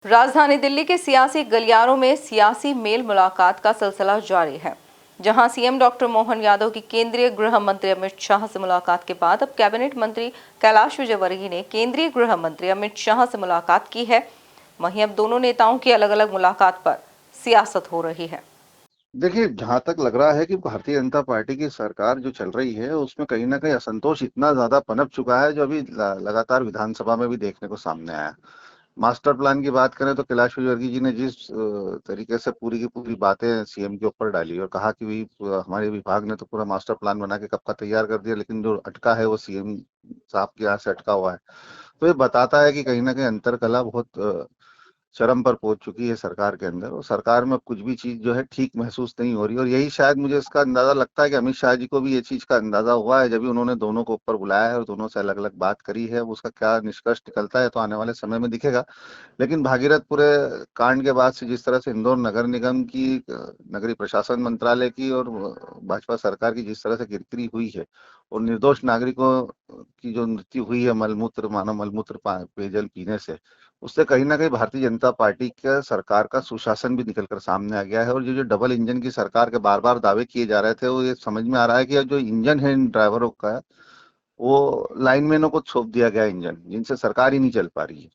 राजधानी दिल्ली के सियासी गलियारों में सियासी मेल मुलाकात का सिलसिला जारी है, जहां सीएम डॉक्टर मोहन यादव की केंद्रीय गृह मंत्री अमित शाह से मुलाकात के बाद अब कैबिनेट मंत्री कैलाश विजयवर्गीय ने केंद्रीय गृह मंत्री अमित शाह से मुलाकात की है। वहीं अब दोनों नेताओं की अलग अलग मुलाकात पर सियासत हो रही है। देखिए, जहाँ तक लग रहा है कि भारतीय जनता पार्टी की सरकार जो चल रही है, उसमें कहीं न कहीं असंतोष इतना ज़्यादा पनप चुका है, जो अभी लगातार विधानसभा में भी देखने को सामने आया। मास्टर प्लान की बात करें तो कैलाश विजयवर्गीय जी ने जिस तरीके से पूरी की पूरी बातें सीएम के ऊपर डाली और कहा कि हमारे विभाग ने तो पूरा मास्टर प्लान बना के कब का तैयार कर दिया, लेकिन जो अटका है वो सीएम साहब के यहाँ से अटका हुआ है। तो ये बताता है कि कहीं न कहीं अंतरकलह बहुत चरम पर पहुंच चुकी है सरकार के अंदर, और सरकार में कुछ भी चीज जो है ठीक महसूस नहीं हो रही। और यही शायद मुझे इसका अंदाजा लगता है कि अमित शाह जी को भी ये चीज का अंदाजा हुआ है, जब भी उन्होंने दोनों को ऊपर बुलाया है और दोनों से अलग अलग बात करी है। उसका क्या निष्कर्ष निकलता है तो आने वाले समय में दिखेगा। लेकिन भागीरथपुर कांड के बाद से जिस तरह से इंदौर नगर निगम की, नगरीय प्रशासन मंत्रालय की और भाजपा सरकार की जिस तरह से किरकिरी हुई है, और निर्दोष नागरिकों की जो मृत्यु हुई है मलमूत्र, मानव मलमूत्र पेयजल पीने से, उससे कहीं ना कहीं भारतीय जनता पार्टी का सरकार का सुशासन भी निकल कर सामने आ गया है। और जो डबल इंजन की सरकार के बार बार दावे किए जा रहे थे, वो ये समझ में आ रहा है कि जो इंजन है इन ड्राइवरों का, वो लाइनमैनों को सौंप दिया गया इंजन, जिनसे सरकार ही नहीं चल पा रही है।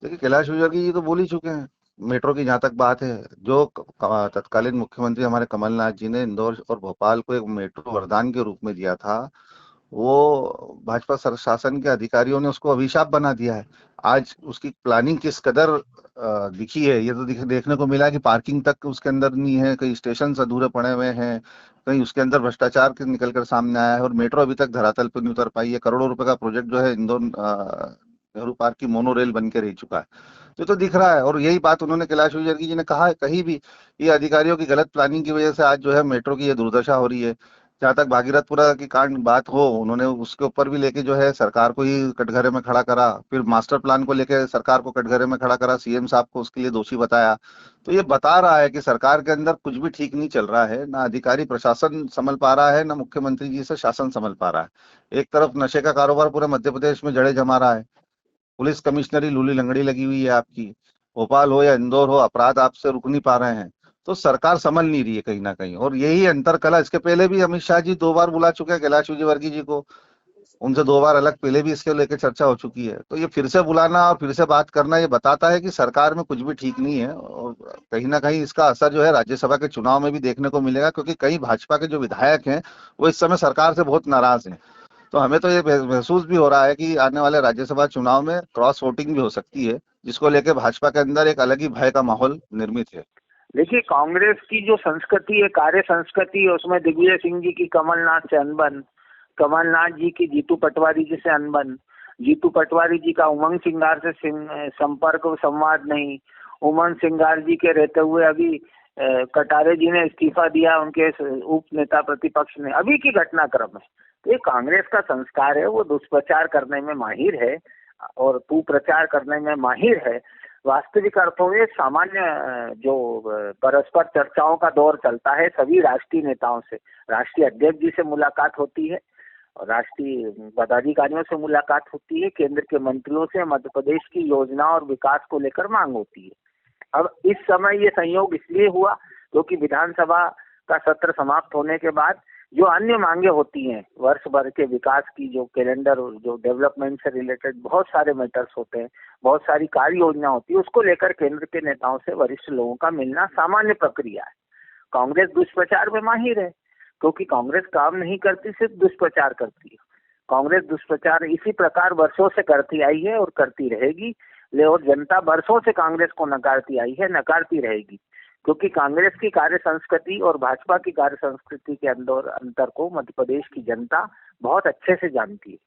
देखिए, कैलाश विजयवर्गीय जी तो बोल ही चुके हैं। मेट्रो की जहां तक बात है, जो तत्कालीन मुख्यमंत्री हमारे कमलनाथ जी ने इंदौर और भोपाल को एक मेट्रो वरदान के रूप में दिया था, वो भाजपा शासन के अधिकारियों ने उसको अभिशाप बना दिया है। आज उसकी प्लानिंग किस कदर दिखी है, ये तो देखने को मिला कि पार्किंग तक उसके अंदर नहीं है, कई स्टेशन अधूरे पड़े हुए हैं, कहीं उसके अंदर भ्रष्टाचार निकल कर सामने आया है, और मेट्रो अभी तक धरातल पर नहीं उतर पाई है। करोड़ों रुपए का प्रोजेक्ट जो है इंदौर नेहरू पार्क की मोनो रेल बन के रह चुका है। तो दिख रहा है, और यही बात उन्होंने कैलाश विजयवर्गीय जी ने कहा है, कहीं भी ये अधिकारियों की गलत प्लानिंग की वजह से आज जो है मेट्रो की ये दुर्दशा हो रही है। जहाँ तक भागीरथपुरा की कांड बात हो, उन्होंने उसके ऊपर भी लेके जो है सरकार को ही कटघरे में खड़ा करा, फिर मास्टर प्लान को लेके सरकार को कटघरे में खड़ा करा, सीएम साहब को उसके लिए दोषी बताया। तो ये बता रहा है कि सरकार के अंदर कुछ भी ठीक नहीं चल रहा है, ना अधिकारी प्रशासन संभल पा रहा है, ना मुख्यमंत्री जी से शासन संभल पा रहा है। एक तरफ नशे का कारोबार पूरे मध्य प्रदेश में जड़े जमा रहा है, पुलिस कमिश्नरी लूली लंगड़ी लगी हुई है आपकी, भोपाल हो या इंदौर हो, अपराध आपसे रुक नहीं पा रहे हैं। तो सरकार संभल नहीं रही है कहीं ना कहीं, और यही अंतर कला। इसके पहले भी अमित शाह जी 2 बार बुला चुके हैं कैलाश विजयवर्गीय जी को, उनसे 2 बार अलग पहले भी इसके लेकर चर्चा हो चुकी है। तो ये फिर से बुलाना और फिर से बात करना, ये बताता है कि सरकार में कुछ भी ठीक नहीं है, और कहीं ना कहीं इसका असर जो है राज्यसभा के चुनाव में भी देखने को मिलेगा, क्योंकि कई भाजपा के जो विधायक हैं वो इस समय सरकार से बहुत नाराज हैं। तो हमें तो ये महसूस भी हो रहा है कि आने वाले राज्यसभा चुनाव में क्रॉस वोटिंग भी हो सकती है, जिसको लेकर भाजपा के अंदर एक अलग ही भय का माहौल निर्मित है। देखिए, कांग्रेस की जो संस्कृति है, कार्य संस्कृति है, उसमें दिग्विजय सिंह जी की कमलनाथ से अनबन, कमलनाथ जी की जीतू पटवारी जी से अनबन, जीतू पटवारी जी का उमंग सिंगार से संपर्क संवाद नहीं, उमंग सिंगार जी के रहते हुए अभी कटारे जी ने इस्तीफा दिया, उनके उप नेता प्रतिपक्ष ने, अभी की घटनाक्रम है। तो ये कांग्रेस का संस्कार है, वो दुष्प्रचार करने में माहिर है और कुप्रचार करने में माहिर है। वास्तविक अर्थों में सामान्य जो परस्पर चर्चाओं का दौर चलता है, सभी राष्ट्रीय नेताओं से, राष्ट्रीय अध्यक्ष जी से मुलाकात होती है, राष्ट्रीय पदाधिकारियों से मुलाकात होती है, केंद्र के मंत्रियों से मध्य प्रदेश की योजना और विकास को लेकर मांग होती है। अब इस समय ये संयोग इसलिए हुआ क्योंकि विधानसभा का सत्र समाप्त होने के बाद जो अन्य मांगे होती हैं, वर्ष भर के विकास की जो कैलेंडर, जो डेवलपमेंट से रिलेटेड बहुत सारे मैटर्स होते हैं, बहुत सारी कार्य योजना होती है, उसको लेकर केंद्र के नेताओं से वरिष्ठ लोगों का मिलना सामान्य प्रक्रिया है। कांग्रेस दुष्प्रचार में माहिर है, क्योंकि कांग्रेस काम नहीं करती, सिर्फ दुष्प्रचार करती है। कांग्रेस दुष्प्रचार इसी प्रकार वर्षों से करती आई है और करती रहेगी, और जनता वर्षों से कांग्रेस को नकारती आई है, नकारती रहेगी, क्योंकि कांग्रेस की कार्य संस्कृति और भाजपा की कार्य संस्कृति के अंदर अंतर को मध्य प्रदेश की जनता बहुत अच्छे से जानती है।